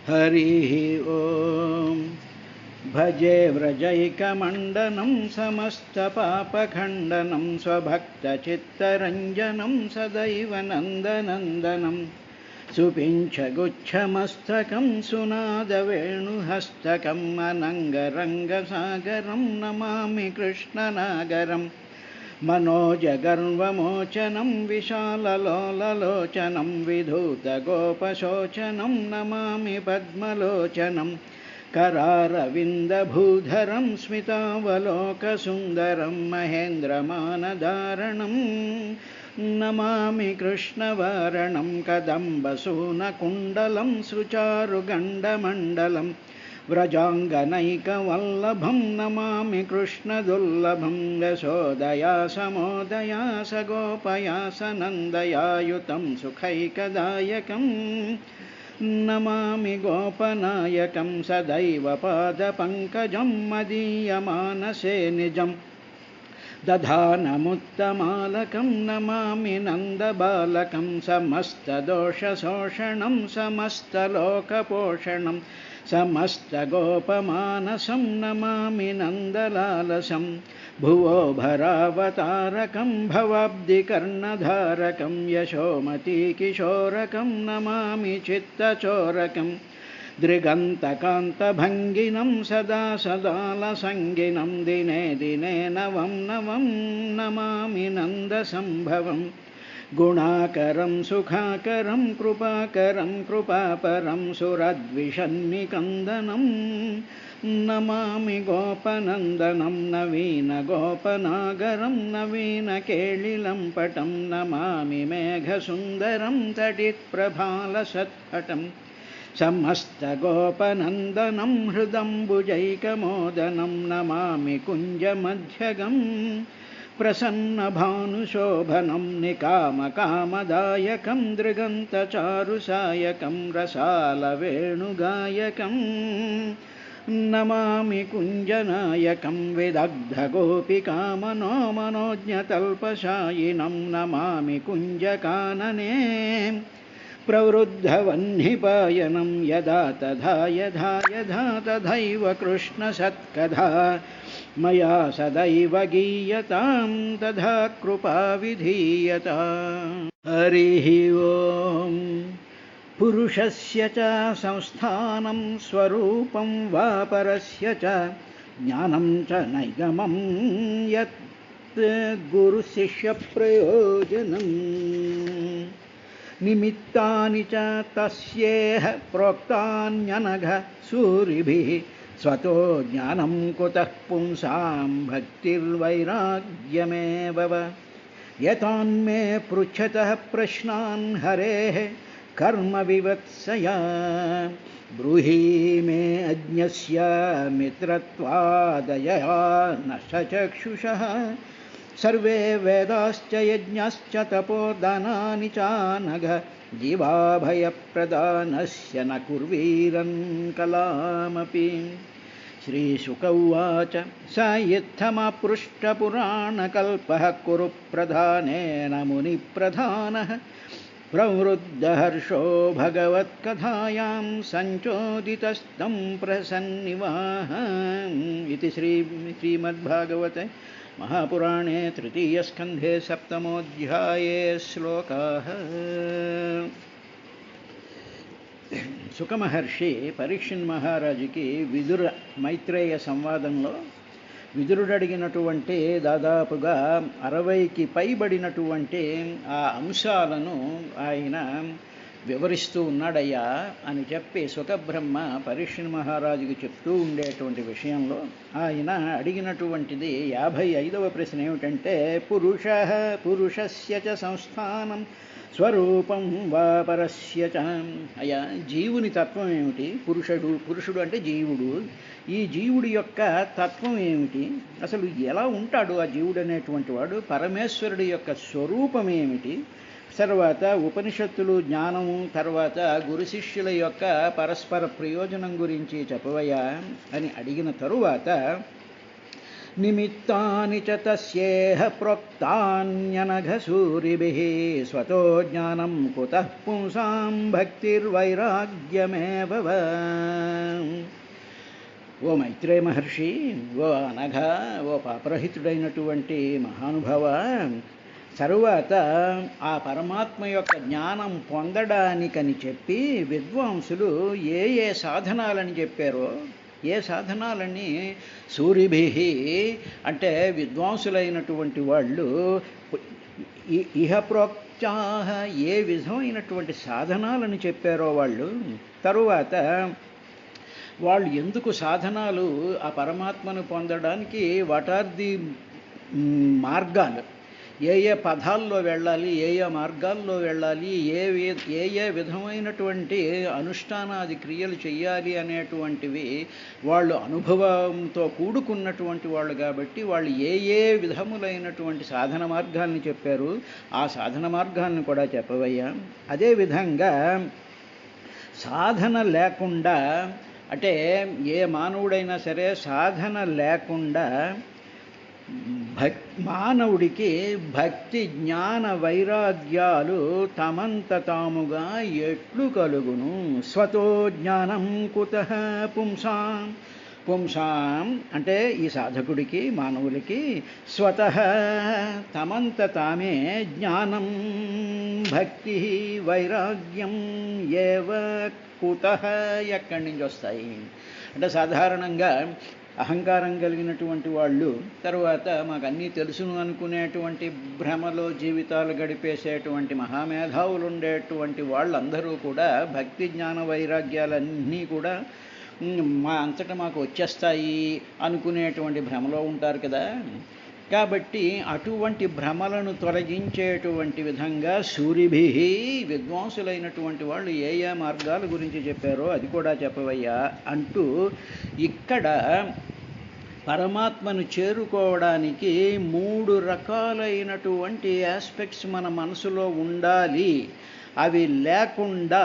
हरिः ॐ भजे व्रजैकमण्डनं समस्तपापखण्डनं स्वभक्तचित्तरञ्जनं सदैव नन्दनन्दनं सुपिञ्छगुच्छमस्तकं सुनादवेणुहस्तकम् अनङ्गरङ्गसागरं नमामि कृष्णनागरम् मनोजगर्वमोचनं विशाललोललोचनं विधूतगोपशोचनं नमामि पद्मलोचनं करारविन्दभूधरं स्मितावलोकसुन्दरं महेन्द्रमानधारणं नमामि कृष्णवारणं कदम्बसूनकुण्डलं सुचारुगण्डमण्डलं व्रजाङ्गनैकवल्लभं नमामि कृष्णदुर्लभं यशोदया समोदया सगोपया सनन्दयायुतं सुखैकदायकं नमामि गोपनायकं सदैव पादपङ्कजं मदीयमानसे निजं दधानमुत्तमालकं नमामि नन्दबालकं समस्तदोषशोषणं समस्तलोकपोषणं समस्तगोपमानसं नमामि नन्दलालसं भुवो भरावतारकं भवाब्धिकर्णधारकं यशोमतीकिशोरकं नमामि चित्तचोरकं दृगन्तकान्तभङ्गिनं सदा सदालसङ्गिनं दिने दिने नवं नवं नमामि नन्दसम्भवं गुणाकरं सुखाकरं कृपाकरं कृपापरं सुरद्विषन्निकन्दनं नमामि गोपनन्दनं नवीनगोपनागरं नवीनकेळिलम्पटं नमामि मेघसुन्दरं तटित्प्रभालसत्पटं समस्तगोपनन्दनं हृदम्बुजैकमोदनं नमामि कुञ्जमध्यगं प्रसन्नभानुशोभनं निकामकामदायकं दृगन्तचारुसायकं रसालवेणुगायकं नमामि कुञ्जनायकं विदग्धगोपिकामनोमनोज्ञतल्पशायिनं नमामि कुञ्जकानने प्रवृद्धवह्निपायनं यदा तथा यथा यथा तथैव कृष्णसत्कथा मया सदैव गीयतां तथा कृपा विधीयताम्। हरिः ॐ पुरुषस्य च संस्थानं स्वरूपं वा परस्य च ज्ञानं च नैगमं यत् गुरुशिष्यप्रयोजनम् निमित्तानि च तस्येह प्रोक्तान्यनघ सूरिभिः स्वतो ज्ञानं कुतः पुंसां भक्तिर्वैराग्यमेव यतान्मे पृच्छतः प्रश्नान् हरेः कर्मविवत्सया ब्रूहि मे अज्ञस्य मित्रत्वादयया न चक्षुषः सर्वे वेदाश्च यज्ञश्च तपोदानानि चानघ जीवाभयप्रदानस्य न कुर्वीरन् कलामपि। श्रीशुक उवाच स इत्थमपृष्टपुराणकल्पः कुरु प्रधानेन मुनिप्रधानः प्रवृद्धहर्षो भगवत्कथायां सञ्चोदितस्तं प्रसन्निवाह इति श्रीमद्भागवते महापुराणे तृतीयस्कन्धे सप्तमोऽध्याये श्लोकाः। సుకమహర్షి పరీక్షిత్ మహారాజుకి విదుర మైత్రేయ సంవాదంలో విదురుడు అడిగినటువంటి దాదాపుగా 60కి పైబడినటువంటి ఆ అంశాలను ఆయన వివరిస్తూ ఉన్నాడయ్యా అని చెప్పి సుఖబ్రహ్మ పరీక్షిత్ మహారాజుకి చెప్తూ ఉండేటువంటి విషయంలో ఆయన అడిగినటువంటిది 55వ ప్రశ్న ఏమిటంటే పురుషస్య చ సంస్థానం స్వరూపం వా పరస్య చ. అయ్యా జీవుని తత్వం ఏమిటి? పురుషుడు అంటే జీవుడు. ఈ జీవుడి యొక్క తత్వం ఏమిటి? అసలు ఎలా ఉంటాడు ఆ జీవుడు అనేటువంటి వాడు? పరమేశ్వరుడి యొక్క స్వరూపం ఏమిటి? తర్వాత ఉపనిషత్తులు జ్ఞానము, తర్వాత గురు శిష్యుల యొక్క పరస్పర ప్రయోజనం గురించి చెప్పవయ్యా అని అడిగిన తరువాత నిమిత్తాని చ తస్యేహ ప్రోక్తాన్యనఘసూరిభిః స్వతో జ్ఞానం కుతః పుంసాం భక్తిర్వైరాగ్యమేవ వా. ఓ మైత్రేయ మహర్షి, ఓ అనఘ, ఓ పాపరహితుడైనటువంటి మహానుభావ, తరువాత ఆ పరమాత్మ యొక్క జ్ఞానం పొందడానికని చెప్పి విద్వాంసులు ఏ ఏ సాధనాలని చెప్పారో, ఏ సాధనాలని సూరిభి అంటే విద్వాంసులైనటువంటి వాళ్ళు ఇహ ప్రోక్తాః ఏ విధమైనటువంటి సాధనాలను చెప్పారో వాళ్ళు, తరువాత వాళ్ళు ఎందుకు సాధనాలు ఆ పరమాత్మను పొందడానికి వాట్ ఆర్ ది మార్గాలు, ఏ ఏ పదాల్లో వెళ్ళాలి, ఏ ఏ మార్గాల్లో వెళ్ళాలి, ఏ ఏ విధమైనటువంటి అనుష్ఠానాది క్రియలు చేయాలి అనేటువంటివి వాళ్ళు అనుభవంతో కూడుకున్నటువంటి వాళ్ళు కాబట్టి వాళ్ళు ఏ ఏ విధములైనటువంటి సాధన మార్గాల్ని చెప్పారు, ఆ సాధన మార్గాల్ని కూడా చెప్పవయ్యా. అదేవిధంగా సాధన లేకుండా, అంటే ఏ మానవుడైనా సరే సాధన లేకుండా మానవుడికి భక్తి జ్ఞాన వైరాగ్యాలు తమంత తాముగా ఎట్లు కలుగును. స్వతో జ్ఞానం కుతః పుంసాం, పుంసాం అంటే ఈ సాధకుడికి, మానవులకి స్వతః తమంత తామే జ్ఞానం భక్తి వైరాగ్యం ఏవ కుతః ఎక్కడి నుంచి వస్తాయి అంటే, సాధారణంగా అహంకారం కలిగినటువంటి వాళ్ళు, తర్వాత మాకు అన్నీ తెలుసును అనుకునేటువంటి భ్రమలో జీవితాలు గడిపేసేటువంటి మహామేధావులు ఉండేటువంటి వాళ్ళందరూ కూడా భక్తి జ్ఞాన వైరాగ్యాలన్నీ కూడా మా అంతటా మాకు వచ్చేస్తాయి అనుకునేటువంటి భ్రమలో ఉంటారు కదా. కాబట్టి అటువంటి భ్రమలను తొలగించేటువంటి విధంగా సూరిభి విద్వాంసులైనటువంటి వాళ్ళు ఏ ఏ మార్గాల గురించి చెప్పారో అది కూడా చెప్పవయ్యా అంటూ, ఇక్కడ పరమాత్మను చేరుకోవడానికి 3 రకాలైనటువంటి ఆస్పెక్ట్స్ మన మనసులో ఉండాలి. అవి లేకుండా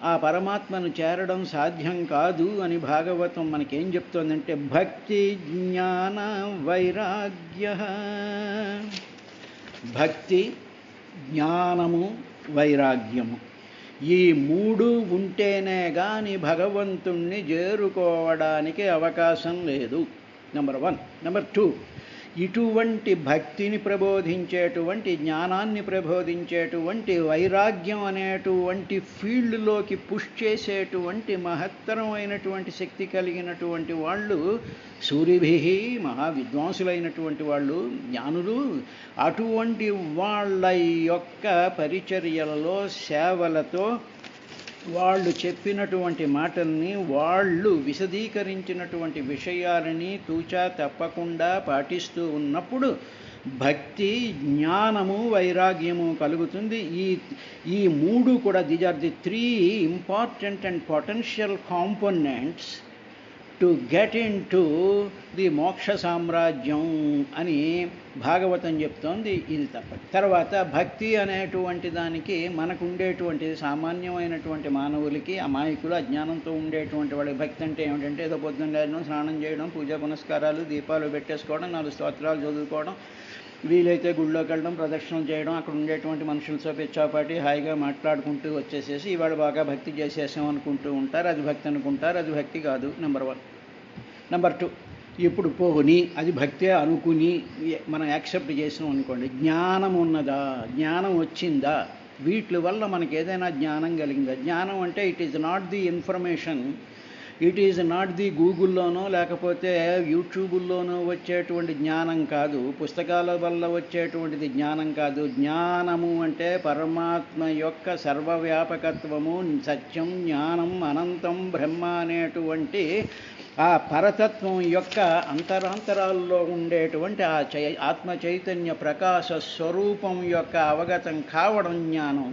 ఆ పరమాత్మను చేరడం సాధ్యం కాదు అని భాగవతం మనకేం చెప్తోందంటే, భక్తి జ్ఞాన వైరాగ్య, భక్తి జ్ఞానము వైరాగ్యము, ఈ 3 ఉంటేనే కానీ భగవంతుణ్ణి చేరుకోవడానికి అవకాశం లేదు. నెంబర్ 1. నెంబర్ 2, ఇటువంటి భక్తిని ప్రబోధించేటువంటి, జ్ఞానాన్ని ప్రబోధించేటువంటి, వైరాగ్యం అనేటువంటి ఫీల్డ్లోకి పుష్ చేసేటువంటి మహత్తరమైనటువంటి శక్తి కలిగినటువంటి వాళ్ళు సూరిభి, మహావిద్వాంసులైనటువంటి వాళ్ళు, జ్ఞానులు. అటువంటి వాళ్ళ యొక్క పరిచర్యలలో, సేవలతో వాళ్ళు చెప్పినటువంటి మాటల్ని, వాళ్ళు విశదీకరించినటువంటి విషయాలని తూచా తప్పకుండా పాటిస్తూ ఉన్నప్పుడు భక్తి జ్ఞానము వైరాగ్యము కలుగుతుంది. ఈ 3 కూడా, these are the 3 important and potential components to get into the మోక్ష సామ్రాజ్యం అని భాగవతం చెప్తోంది. ఇది తప్పదు. తర్వాత భక్తి అనేటువంటి దానికి మనకు ఉండేటువంటిది, సామాన్యమైనటువంటి మానవులకి, అమాయకులు అజ్ఞానంతో ఉండేటువంటి వాళ్ళకి భక్తి అంటే ఏమిటంటే ఏదో పొద్దున్న లేయడం, స్నానం చేయడం, పూజా పునస్కారాలు, దీపాలు పెట్టేసుకోవడం, 4 స్తోత్రాలు చదువుకోవడం, వీలైతే గుళ్ళోకి వెళ్ళడం, ప్రదక్షిణలు చేయడం, అక్కడ ఉండేటువంటి మనుషులతో పిచ్చాపాటి హాయిగా మాట్లాడుకుంటూ వచ్చేసేసి ఇవాళ బాగా భక్తి చేసేసాం అనుకుంటూ ఉంటారు. అది భక్తి అనుకుంటారు. అది భక్తి కాదు. నెంబర్ 1. నెంబర్ 2, ఇప్పుడు పోని అది భక్తే అనుకుని మనం యాక్సెప్ట్ చేసినాం అనుకోండి, జ్ఞానం ఉన్నదా, జ్ఞానం వచ్చిందా, వీటి వల్ల మనకి ఏదైనా జ్ఞానం కలిగిందా? జ్ఞానం అంటే it is not the information, it is not the గూగుల్లోనో లేకపోతే యూట్యూబుల్లోనో వచ్చేటువంటి జ్ఞానం కాదు, పుస్తకాల వల్ల వచ్చేటువంటిది జ్ఞానం కాదు. జ్ఞానము అంటే పరమాత్మ యొక్క సర్వవ్యాపకత్వము, సత్యం, జ్ఞానం, అనంతం, బ్రహ్మ అనేటువంటి ఆ పరతత్వం యొక్క అంతరాంతరాల్లో ఉండేటువంటి ఆ ఆత్మ చైతన్య ప్రకాశ స్వరూపం యొక్క అవగతం కావడం జ్ఞానం.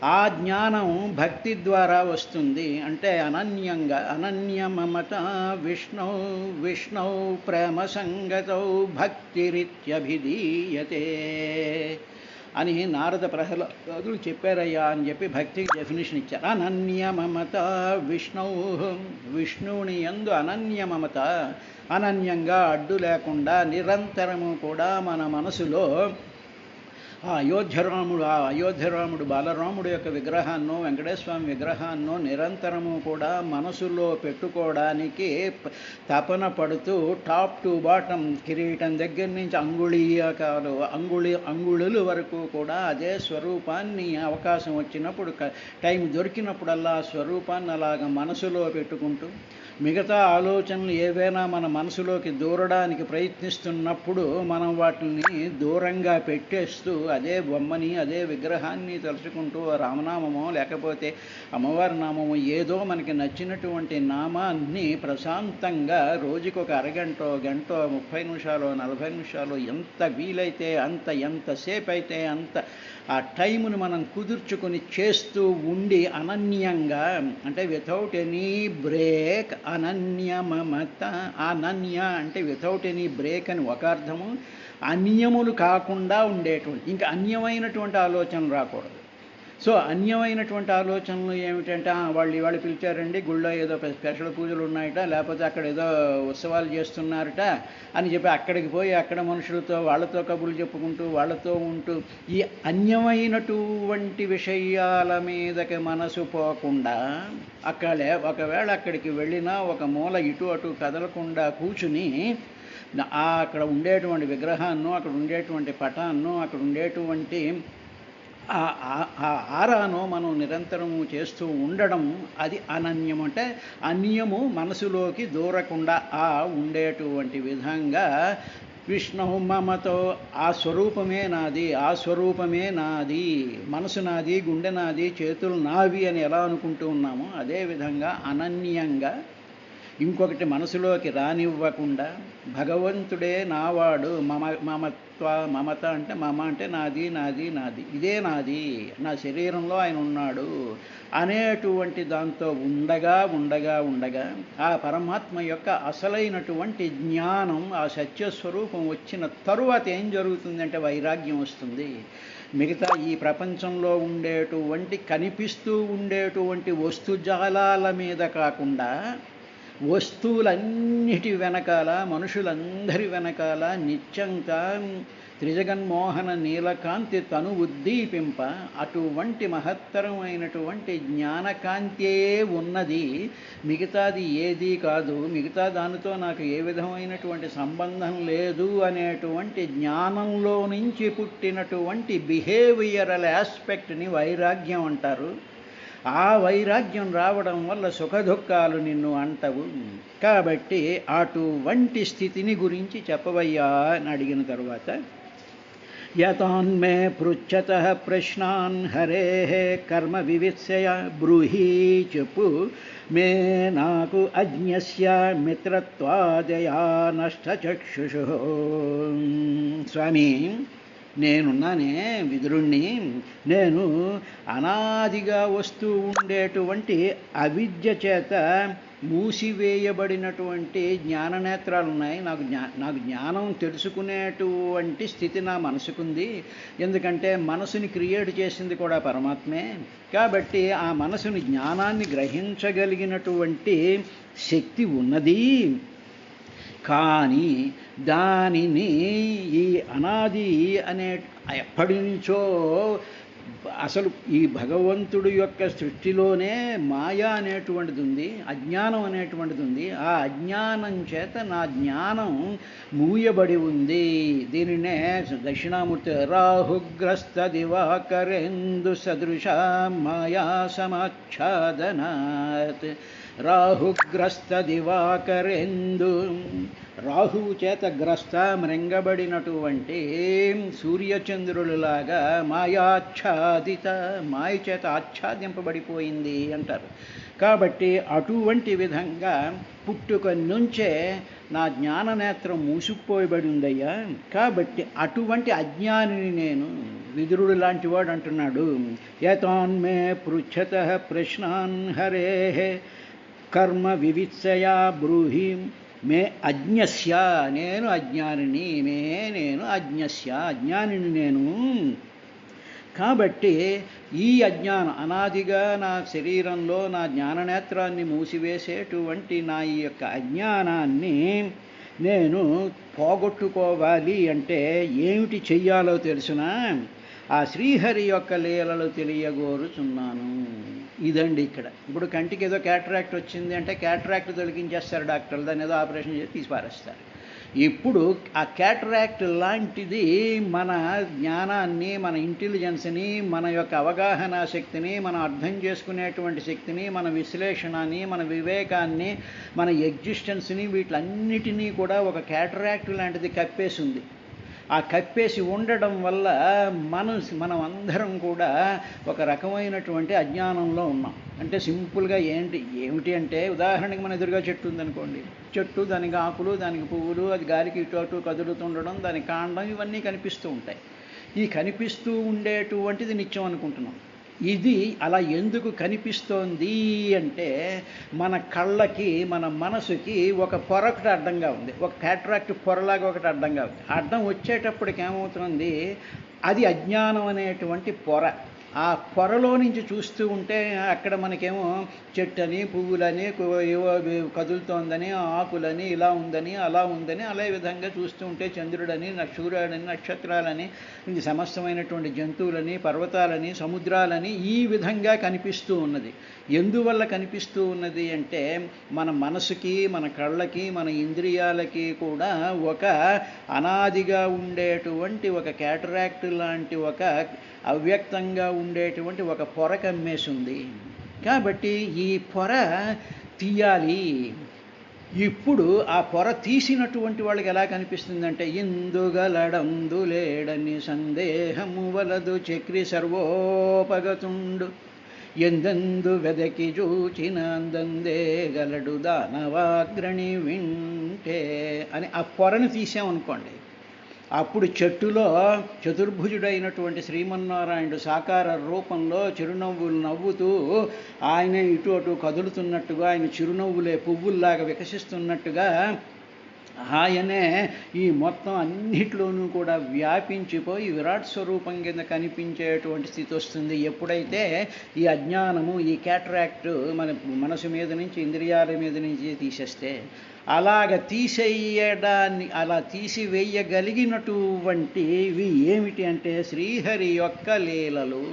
ఆ జ్ఞానం భక్తి ద్వారా వస్తుంది. అంటే అనన్యంగా, అనన్యమమత విష్ణు విష్ణు ప్రేమ సంగతౌ భక్తిరిత్యభిధీయతే అని నారద ప్రహ్లాదులు చెప్పారయ్యా అని చెప్పి భక్తికి డెఫినేషన్ ఇచ్చారు. అనన్య మమత విష్ణు, విష్ణువుని యందు అనన్య మమత, అనన్యంగా అడ్డు లేకుండా నిరంతరము కూడా మన మనసులో ఆ అయోధ్యరాముడు బాలరాముడు యొక్క విగ్రహాన్నో వెంకటేశ్వర విగ్రహాన్నో నిరంతరము కూడా మనసులో పెట్టుకోవడానికి తపన పడుతూ టాప్ టు బాటం కిరీటం దగ్గర నుంచి అంగుళుల వరకు కూడా అదే స్వరూపాన్ని అవకాశం వచ్చినప్పుడు టైం దొరికినప్పుడల్లా స్వరూపాన్ని అలాగ మనసులో పెట్టుకుంటూ మిగతా ఆలోచనలు ఏవైనా మన మనసులోకి దూరడానికి ప్రయత్నిస్తున్నప్పుడు మనం వాటిని దూరంగా పెట్టేస్తూ అదే బొమ్మని అదే విగ్రహాన్ని తలుచుకుంటూ రామనామమో లేకపోతే అమ్మవారి నామమో ఏదో మనకి నచ్చినటువంటి నామాన్ని ప్రశాంతంగా రోజుకి ఒక అరగంటో గంటో 30 నిమిషాలు 40 నిమిషాలు ఎంత వీలైతే అంత, ఎంతసేపు అయితే అంత ఆ టైమును మనం కుదుర్చుకొని చేస్తూ ఉండి అనన్యంగా, అంటే వితౌట్ ఎనీ బ్రేక్, అనన్య మమత. అనన్య అంటే వితౌట్ ఎనీ బ్రేక్ అని ఒక అర్థము, అన్యములు కాకుండా ఉండేటువంటి, ఇంకా అన్యమైనటువంటి ఆలోచనలు రాకూడదు. సో అన్యమైనటువంటి ఆలోచనలు ఏమిటంటే వాళ్ళు పిలిచారండి, గుళ్ళో ఏదో స్పెషల్ పూజలు ఉన్నాయట, లేకపోతే అక్కడ ఏదో ఉత్సవాలు చేస్తున్నారట అని చెప్పి అక్కడికి పోయి అక్కడ మనుషులతో వాళ్ళతో కబుర్లు చెప్పుకుంటూ వాళ్ళతో ఉంటూ ఈ అన్యమైనటువంటి విషయాల మీదకి మనసు పోకుండా ఒకవేళ అక్కడికి వెళ్ళినా ఒక మూల ఇటు అటు కదలకుండా కూర్చుని అక్కడ ఉండేటువంటి విగ్రహాన్నో, అక్కడ ఉండేటువంటి పటాన్నో, అక్కడ ఉండేటువంటి ఆరానో మనం నిరంతరము చేస్తూ ఉండడం, అది అనన్యం. అంటే అన్యము మనసులోకి దూరకుండా ఉండేటువంటి విధంగా విష్ణు మమతో ఆ స్వరూపమే నాది, మనసు నాది, గుండె నాది, చేతులు నావి అని ఎలా అనుకుంటూ ఉన్నామో అదేవిధంగా అనన్యంగా ఇంకొకటి మనసులోకి రానివ్వకుండా భగవంతుడే నావాడు, మమత అంటే మమ అంటే నాది, ఇదే నాది, నా శరీరంలో ఆయన ఉన్నాడు అనేటువంటి దాంతో ఉండగా ఆ పరమాత్మ యొక్క అసలైనటువంటి జ్ఞానం, ఆ సత్యస్వరూపం వచ్చిన తరువాత ఏం జరుగుతుందంటే వైరాగ్యం వస్తుంది. మిగతా ఈ ప్రపంచంలో ఉండేటువంటి కనిపిస్తూ ఉండేటువంటి వస్తుజాలాల మీద కాకుండా వస్తువులన్నిటి వెనకాల, మనుషులందరి వెనకాల నిత్యంగా త్రిజగన్మోహన నీలకాంతి తను ఉద్దీపింప అటువంటి మహత్తరమైనటువంటి జ్ఞానకాంతే ఉన్నది, మిగతాది ఏదీ కాదు, మిగతా దానితో నాకు ఏ విధమైనటువంటి సంబంధం లేదు అనేటువంటి జ్ఞానంలో నుంచి పుట్టినటువంటి బిహేవియరల్ ఆస్పెక్ట్ని వైరాగ్యం అంటారు. ఆ వైరాగ్యం రావడం వల్ల సుఖదుఖాలు నిన్ను అంటవు. కాబట్టి అటువంటి స్థితిని గురించి చెప్పవయ్యా అని అడిగిన తర్వాత యతాన్మే పృచ్ఛతః ప్రశ్నాన్ హరే కర్మ వివిత్సయ బ్రూహి, చెప్పు మే నాకు అజ్ఞస్య మిత్రత్వాదయా నష్టచక్షుషు. స్వామి, నేనున్నానే విదురుణ్ణి, నేను అనాదిగా వస్తూ ఉండేటువంటి అవిద్య చేత మూసివేయబడినటువంటి జ్ఞాననేత్రాలు ఉన్నాయి. నాకు జ్ఞానం తెలుసుకునేటువంటి స్థితి నా మనసుకుంది. ఎందుకంటే మనసుని క్రియేట్ చేసింది కూడా పరమాత్మే. కాబట్టి ఆ మనసుని జ్ఞానాన్ని గ్రహించగలిగినటువంటి శక్తి ఉన్నది. కానీ దానిని ఈ అనాది అనే ఎప్పటి నుంచో అసలు ఈ భగవంతుడి యొక్క సృష్టిలోనే మాయా అనేటువంటిది ఉంది, అజ్ఞానం అనేటువంటిది ఉంది. ఆ అజ్ఞానం చేత నా జ్ఞానం మూయబడి ఉంది. దీనినే దక్షిణామూర్తి రాహుగ్రస్త దివాకరేందు సదృశ మాయా సమాచ్ఛాదనాత్. రాహుగ్రస్త దివాకరేందు, రాహువు చేత గ్రస్త మ్రింగబడినటువంటి సూర్యచంద్రులలాగా మాయాచ్ఛాదిత, మాయ చేత ఆచ్ఛాదింపబడిపోయింది అంటారు. కాబట్టి అటువంటి విధంగా పుట్టుక నుంచే నా జ్ఞాననేత్రం మూసుకుపోయబడి ఉందయ్యా. కాబట్టి అటువంటి అజ్ఞానిని నేను. విదురుడు లాంటి వాడు అంటున్నాడు, యతాన్మే పృచ్ఛతః ప్రశ్నాన్ హరే కర్మ వివిత్సయా బ్రూహి మే అజ్ఞస్య, నేను అజ్ఞానిని, నేను అజ్ఞస్య, అజ్ఞానిని నేను. కాబట్టి ఈ అజ్ఞానం అనాదిగా నా శరీరంలో నా జ్ఞాననేత్రాన్ని మూసివేసేటువంటి నా ఈ యొక్క అజ్ఞానాన్ని నేను పోగొట్టుకోవాలి అంటే ఏమిటి చెయ్యాలో తెలుసునా? ఆ శ్రీహరి యొక్క లీలలు తెలియగోరుచున్నాను. ఇదండి ఇక్కడ. ఇప్పుడు కంటికి ఏదో క్యాటరాక్ట్ వచ్చింది అంటే క్యాటరాక్ట్ తొలగించేస్తారు డాక్టర్లు, దాన్ని ఏదో ఆపరేషన్ చేసి తీసి పారేస్తారు. ఇప్పుడు ఆ క్యాటరాక్ట్ లాంటిది మన జ్ఞానాన్ని, మన ఇంటెలిజెన్స్ని, మన యొక్క అవగాహన శక్తిని, మనం అర్థం చేసుకునేటువంటి శక్తిని, మన విశ్లేషణని, మన వివేకాన్ని, మన ఎగ్జిస్టెన్స్ని, వీటిలన్నిటినీ కూడా ఒక క్యాటరాక్ట్ లాంటిది కప్పేసి ఉంది. ఆ కప్పేసి ఉండడం వల్ల మనం అందరం కూడా ఒక రకమైనటువంటి అజ్ఞానంలో ఉన్నాం. అంటే సింపుల్గా ఏమిటి అంటే, ఉదాహరణకి మన ఎదురుగా చెట్టు ఉందనుకోండి, చెట్టు, దానికి ఆకులు, దానికి పువ్వులు, అది గాలికి ఇటు అటు కదులుతుండడం, దాని కాండం, ఇవన్నీ కనిపిస్తూ ఉంటాయి. ఈ కనిపిస్తూ ఉండేటువంటిది నిత్యం అనుకుంటున్నాం. ఇది అలా ఎందుకు కనిపిస్తోంది అంటే, మన కళ్ళకి, మన మనసుకి ఒక పొర ఒకటి అడ్డంగా ఉంది, ఒక క్యాటరాక్ట్ పొరలాగా ఒకటి అడ్డంగా ఉంది. అడ్డం వచ్చేటప్పటికి ఏమవుతుంది, అది అజ్ఞానం అనేటువంటి పొర. ఆ పొరలో నుంచి చూస్తూ ఉంటే అక్కడ మనకేమో చెట్టని, పువ్వులని, ఏవో కదులుతోందని, ఆకులని, ఇలా ఉందని, అలా ఉందని, అలా విధంగా చూస్తూ ఉంటే చంద్రుడని, సూర్యుడని, నక్షత్రాలని, సమస్తమైనటువంటి జంతువులని, పర్వతాలని, సముద్రాలని ఈ విధంగా కనిపిస్తూ ఉన్నది. ఎందువల్ల కనిపిస్తూ ఉన్నది అంటే, మన మనసుకి, మన కళ్ళకి, మన ఇంద్రియాలకి కూడా ఒక అనాదిగా ఉండేటువంటి ఒక క్యాటరాక్ట్ లాంటి ఒక అవ్యక్తంగా ఉండేటువంటి ఒక పొర కమ్మేసింది. కాబట్టి ఈ పొర తీయాలి. ఇప్పుడు ఆ పొర తీసినటువంటి వాళ్ళకి ఎలా కనిపిస్తుందంటే, ఇందుగలడందు లేడని సందేహము వలదు చక్రి సర్వోపగతుండు, ఎందెందు వెదకి చూచిన అందందే గలడు దానవాగ్రణి వింటే అని ఆ పొరను తీసామనుకోండి, అప్పుడు చెట్టులో చతుర్భుజుడైనటువంటి శ్రీమన్నారాయణుడు సాకార రూపంలో చిరునవ్వులు నవ్వుతూ ఆయన ఇటు అటు కదులుతున్నట్టుగా, ఆయన చిరునవ్వులే పువ్వుల్లాగా వికసిస్తున్నట్టుగా ఆయనే ఈ మొత్తం అన్నిట్లోనూ కూడా వ్యాపించిపోయి విరాట్ స్వరూపం కింద కనిపించేటువంటి స్థితి వస్తుంది. ఎప్పుడైతే ఈ అజ్ఞానము, ఈ క్యాటరాక్ట్ మన మనసు మీద నుంచి, ఇంద్రియాల మీద నుంచి తీసేస్తే, అలాగ అలా తీసివేయగలిగినటువంటివి ఏమిటి అంటే శ్రీహరి యొక్క లీలలు.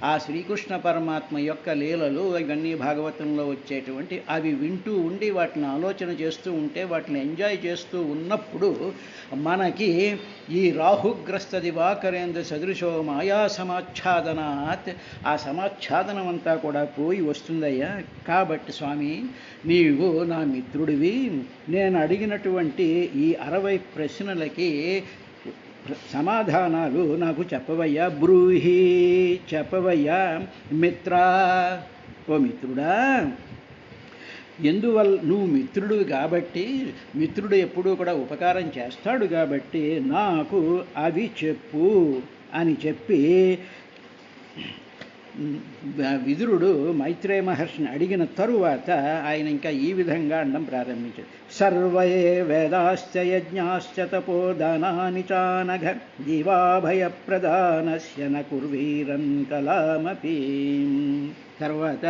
ఆ శ్రీకృష్ణ పరమాత్మ యొక్క లీలలు ఇవన్నీ భాగవతంలో వచ్చేటువంటి, అవి వింటూ ఉండి వాటిని ఆలోచన చేస్తూ ఉంటే, వాటిని ఎంజాయ్ చేస్తూ ఉన్నప్పుడు మనకి ఈ రాహుగ్రస్త దివాకరేంద్ర సదృశో మాయా సమాచ్ఛాదనాత్, ఆ సమాచ్ఛాదనం అంతా కూడా పోయి వస్తుందయ్యా. కాబట్టి స్వామి, నీవు నా మిత్రుడివి, నేను అడిగినటువంటి ఈ 60 ప్రశ్నలకి సమాధానాలు నాకు చెప్పవయ్యా. బ్రూహి, చెప్పవయ్యా మిత్రా, ఓ మిత్రుడా. ఎందువల్ల నువ్వు మిత్రుడు కాబట్టి, మిత్రుడు ఎప్పుడూ కూడా ఉపకారం చేస్తాడు కాబట్టి నాకు అవి చెప్పు అని చెప్పి విదురుడు మైత్రేయ మహర్షిని అడిగిన తరువాత ఆయన ఇంకా ఈ విధంగా అనడం ప్రారంభించాడు. సర్వే వేదాశ్చ యజ్ఞాశ్చ తపోదానాని చానఘ జీవాభయప్రదానస్య న కుర్వీరం కలామపి. తర్వాత,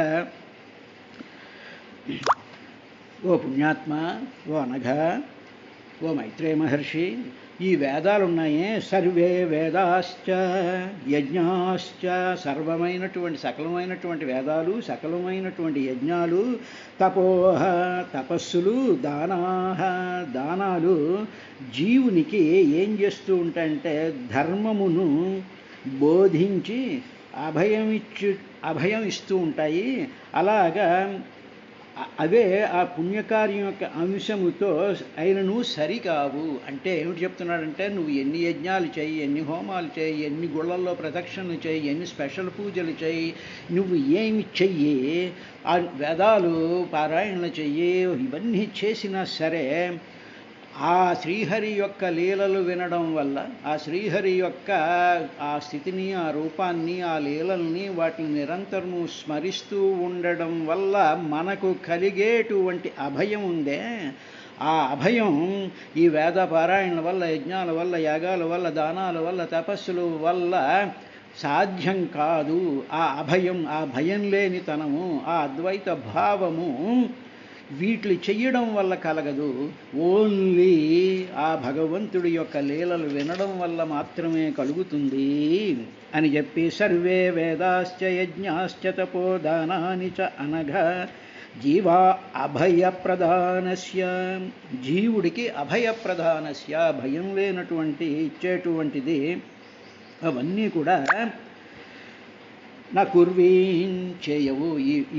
ఓ పుణ్యాత్మ, ఓ అనఘ, ఓ మైత్రేయ మహర్షి, ఈ వేదాలున్నాయే, సర్వే వేదాశ్చ యజ్ఞాశ్చ, సర్వమైనటువంటి సకలమైనటువంటి వేదాలు, సకలమైనటువంటి యజ్ఞాలు, తపోహ, తపస్సులు, దానాహ, దానాలు జీవునికి ఏం చేస్తూ ఉంటాయంటే ధర్మమును బోధించి అభయం ఇస్తూ ఉంటాయి. అలాగా అవే ఆ పుణ్యకార్యం యొక్క అంశముతో అయినను సరికావు. అంటే ఏమిటి చెప్తున్నాడంటే, నువ్వు ఎన్ని యజ్ఞాలు చేయి, ఎన్ని హోమాలు చేయి, ఎన్ని గుళ్ళల్లో ప్రదక్షిణలు చేయి, ఎన్ని స్పెషల్ పూజలు చేయి, నువ్వు ఏమి చెయ్యి, ఆ వేదాలు పారాయణలు చెయ్యి, ఇవన్నీ చేసినా సరే ఆ శ్రీహరి యొక్క లీలలు వినడం వల్ల, ఆ శ్రీహరి యొక్క ఆ స్థితిని, ఆ రూపాన్ని, ఆ లీలల్ని, వాటిని నిరంతరము స్మరిస్తూ ఉండడం వల్ల మనకు కలిగేటువంటి అభయం ఉందే, ఆ అభయం ఈ వేద పారాయణల వల్ల, యజ్ఞాల వల్ల, యాగాల వల్ల, దానాల వల్ల, తపస్సుల వల్ల సాధ్యం కాదు. ఆ అభయం, ఆ భయం లేనితనము, ఆ అద్వైత భావము వీటిని చెయ్యడం వల్ల కలగదు. ఓన్లీ ఆ భగవంతుడి యొక్క లీలలు వినడం వల్ల మాత్రమే కలుగుతుంది అని చెప్పి, సర్వే వేదాశ్చ యజ్ఞాశ్చ తపోదానాని చ అనఘ జీవా అభయప్రదానస్య, జీవుడికి అభయప్రదానస్య, భయం లేనటువంటి ఇచ్చేటువంటిది అవన్నీ కూడా నా కుర్వీన్ చేయవు,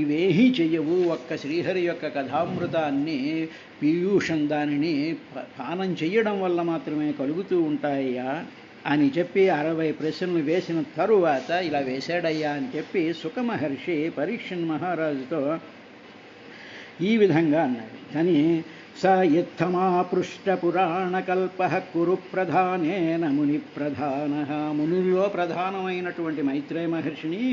ఇవేహీ చెయ్యవు. ఒక్క శ్రీహరి యొక్క కథామృతాన్ని, పీయూషం దానిని పానం చెయ్యడం వల్ల మాత్రమే కలుగుతూ ఉంటాయ్యా అని చెప్పి 60 ప్రశ్నలు వేసిన తరువాత ఇలా వేశాడయ్యా అని చెప్పి సుఖమహర్షి పరీక్షన్ మహారాజుతో ఈ విధంగా అన్నాడు. కానీ స ఇత్తమాపృష్టపురాణకల్ప కురు ప్రధానేన ముని ప్రధాన, మునుల్లో ప్రధానమైనటువంటి మైత్రేయ మహర్షిని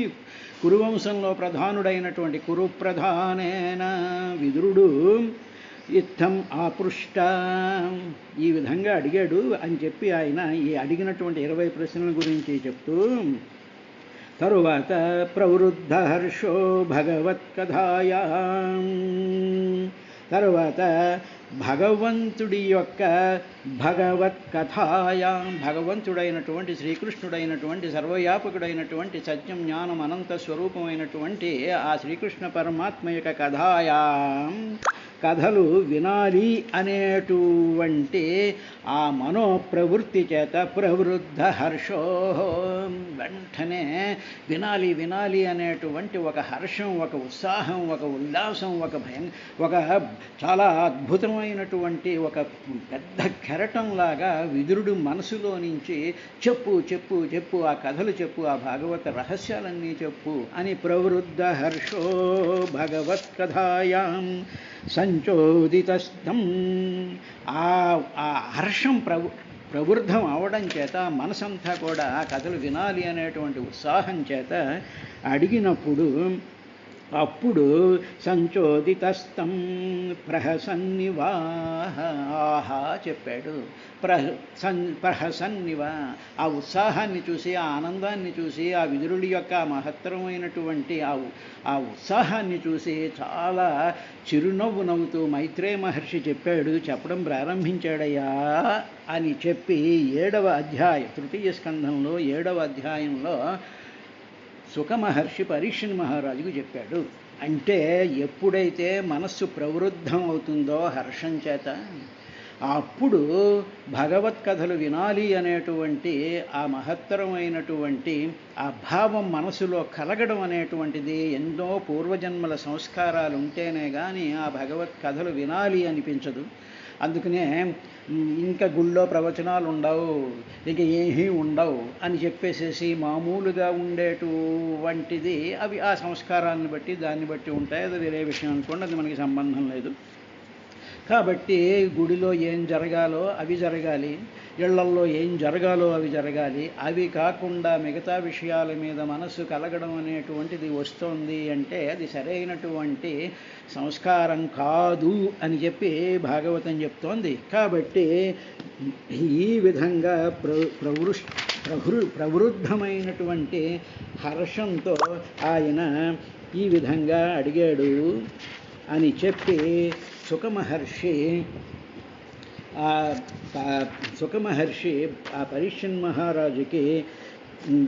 కురువంశంలో ప్రధానుడైనటువంటి కురు ప్రధానేన విదురుడు ఇత్తం ఆపృష్ట ఈ విధంగా అడిగాడు అని చెప్పి ఆయన ఈ అడిగినటువంటి 20 ప్రశ్నల గురించి చెప్తూ తరువాత ప్రవృద్ధ హర్షో భగవత్కథాయా, తరువాత భగవంతుడి యొక్క భగవత్కథాయా, భగవంతుడైనటువంటి శ్రీకృష్ణుడైనటువంటి సర్వవ్యాపకుడైనటువంటి సత్యం జ్ఞానం అనంత స్వరూపమైనటువంటి ఆ శ్రీకృష్ణ పరమాత్మ యొక్క కథాయా, కథలు వినాలి అనేటువంటి ఆ మనోప్రవృత్తి చేత ప్రవృద్ధ హర్షో, వెంటనే వినాలి వినాలి అనేటువంటి ఒక హర్షం, ఒక ఉత్సాహం, ఒక ఉల్లాసం, ఒక భయం, ఒక చాలా అద్భుతమైనటువంటి ఒక పెద్ద కెరటంలాగా విదురుడు మనసులో నుంచి చెప్పు చెప్పు చెప్పు, ఆ కథలు చెప్పు, ఆ భాగవత రహస్యాలన్నీ చెప్పు అని ప్రవృద్ధ హర్షో భగవత్కథాయాం సంచోదితస్థం, ఆ హర్షం ప్రవృద్ధం అవడం చేత మనసంతా కూడా ఆ కథలు వినాలి అనేటువంటి ఉత్సాహం చేత అడిగినప్పుడు అప్పుడు సంచోదితస్తం ప్రహసన్నివాహ, ఆహా చెప్పాడు. ప్రహసన్నివా, ఆ ఉత్సాహాన్ని చూసి, ఆ ఆనందాన్ని చూసి, ఆ విదురుడి యొక్క మహత్తరమైనటువంటి ఆ ఉత్సాహాన్ని చూసి చాలా చిరునవ్వు నవ్వుతూ మైత్రేయ మహర్షి చెప్పడం ప్రారంభించాడయ్యా అని చెప్పి 7వ అధ్యాయం, తృతీయ స్కంధంలో 7వ అధ్యాయంలో సుఖమహర్షి పరీక్షన్ మహారాజుకు చెప్పాడు. అంటే ఎప్పుడైతే మనస్సు ప్రవృద్ధం అవుతుందో హర్షం చేత, అప్పుడు భగవత్ కథలు వినాలి అనేటువంటి ఆ మహత్తరమైనటువంటి ఆ భావం మనసులో కలగడం అనేటువంటిది ఎన్నో పూర్వజన్మల సంస్కారాలు ఉంటేనే కానీ ఆ భగవత్ కథలు వినాలి అనిపించదు. అందుకనే ఇంకా గుళ్ళో ప్రవచనాలు ఉండవు, ఇక ఏమీ ఉండవు అని చెప్పేసేసి మామూలుగా ఉండేటువంటిది అవి ఆ సంస్కారాన్ని బట్టి దాన్ని బట్టి ఉంటాయి. అది వేరే విషయం అనుకోండి, అది మనకి సంబంధం లేదు. కాబట్టి గుడిలో ఏం జరగాలో అవి జరగాలి, ఇళ్లల్లో ఏం జరగాలో అవి జరగాలి. అవి కాకుండా మిగతా విషయాల మీద మనస్సు కలగడం అనేటువంటిది వస్తోంది అంటే అది సరైనటువంటి సంస్కారం కాదు అని చెప్పి భాగవతం చెప్తోంది. కాబట్టి ఈ విధంగా ప్రవృద్ధమైనటువంటి హర్షంతో ఆయన ఈ విధంగా అడిగాడు అని చెప్పి సుఖమహర్షి ఆ పరీక్షన్ మహారాజుకి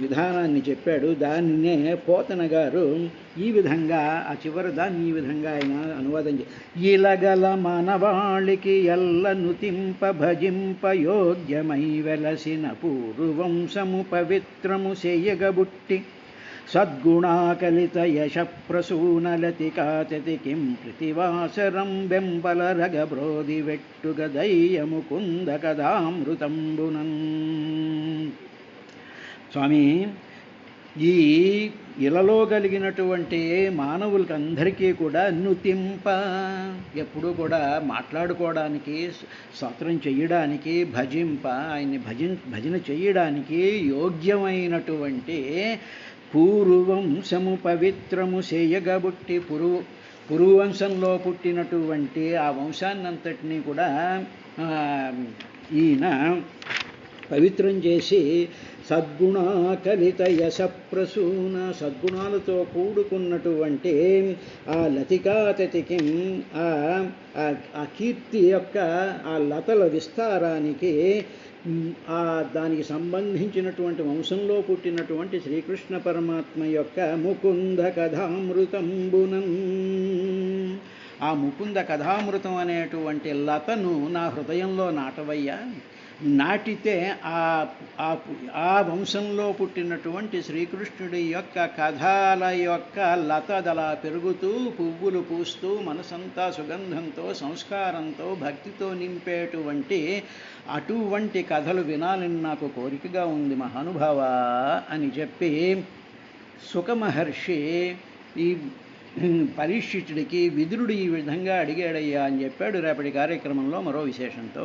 విధానాన్ని చెప్పాడు. దాన్నే పోతన గారు ఈ విధంగా ఆ చివరి దాన్ని ఈ విధంగా ఆయన అనువాదం ఇలగల మానవాళికి ఎల్లను తింప భజింప యోగ్యమై వెలసిన పూర్వంశము పవిత్రము చేయగబుట్టి సద్గుణాకలిత యశ ప్రసూనలతికాచతి కిం ప్రతివాసరం బెంబల రగబ్రోది వెట్టుగ దయ్యముకుంద కదామృతంబునన్. స్వామి, ఈ ఇలలో కలిగినటువంటి మానవులకి అందరికీ కూడా నుతింప, ఎప్పుడూ కూడా మాట్లాడుకోవడానికి, స్తోత్రం చెయ్యడానికి, భజింప, ఆయన్ని భజన చెయ్యడానికి యోగ్యమైనటువంటి పూర్వవంశము పవిత్రము చేయగబుట్టి, పురువంశంలో పుట్టినటువంటి ఆ వంశాన్నంతటినీ కూడా ఈయన పవిత్రం చేసి సద్గుణాకలిత యశప్రసూన, సద్గుణాలతో కూడుకున్నటువంటి ఆ లతికాతతికి ఆ కీర్తి యొక్క ఆ లతల విస్తారానికి దానికి సంబంధించినటువంటి వంశంలో పుట్టినటువంటి శ్రీకృష్ణ పరమాత్మ యొక్క ముకుంద కథామృతంబునం, ఆ ముకుంద కథామృతం అనేటువంటి లతను నా హృదయంలో నాటవయ్యా. నాటితే ఆ వంశంలో పుట్టినటువంటి శ్రీకృష్ణుడి యొక్క కథల యొక్క లతదలా పెరుగుతూ పువ్వులు పూస్తూ మనసంతా సుగంధంతో సంస్కారంతో భక్తితో నింపేటువంటి అటువంటి కథలు వినాలని నాకు కోరికగా ఉంది మహానుభావ అని చెప్పి సుఖమహర్షి ఈ పరీక్షితుడికి విదురుడు ఈ విధంగా అడిగాడయ్యా అని చెప్పాడు. రేపటి కార్యక్రమంలో మరో విశేషంతో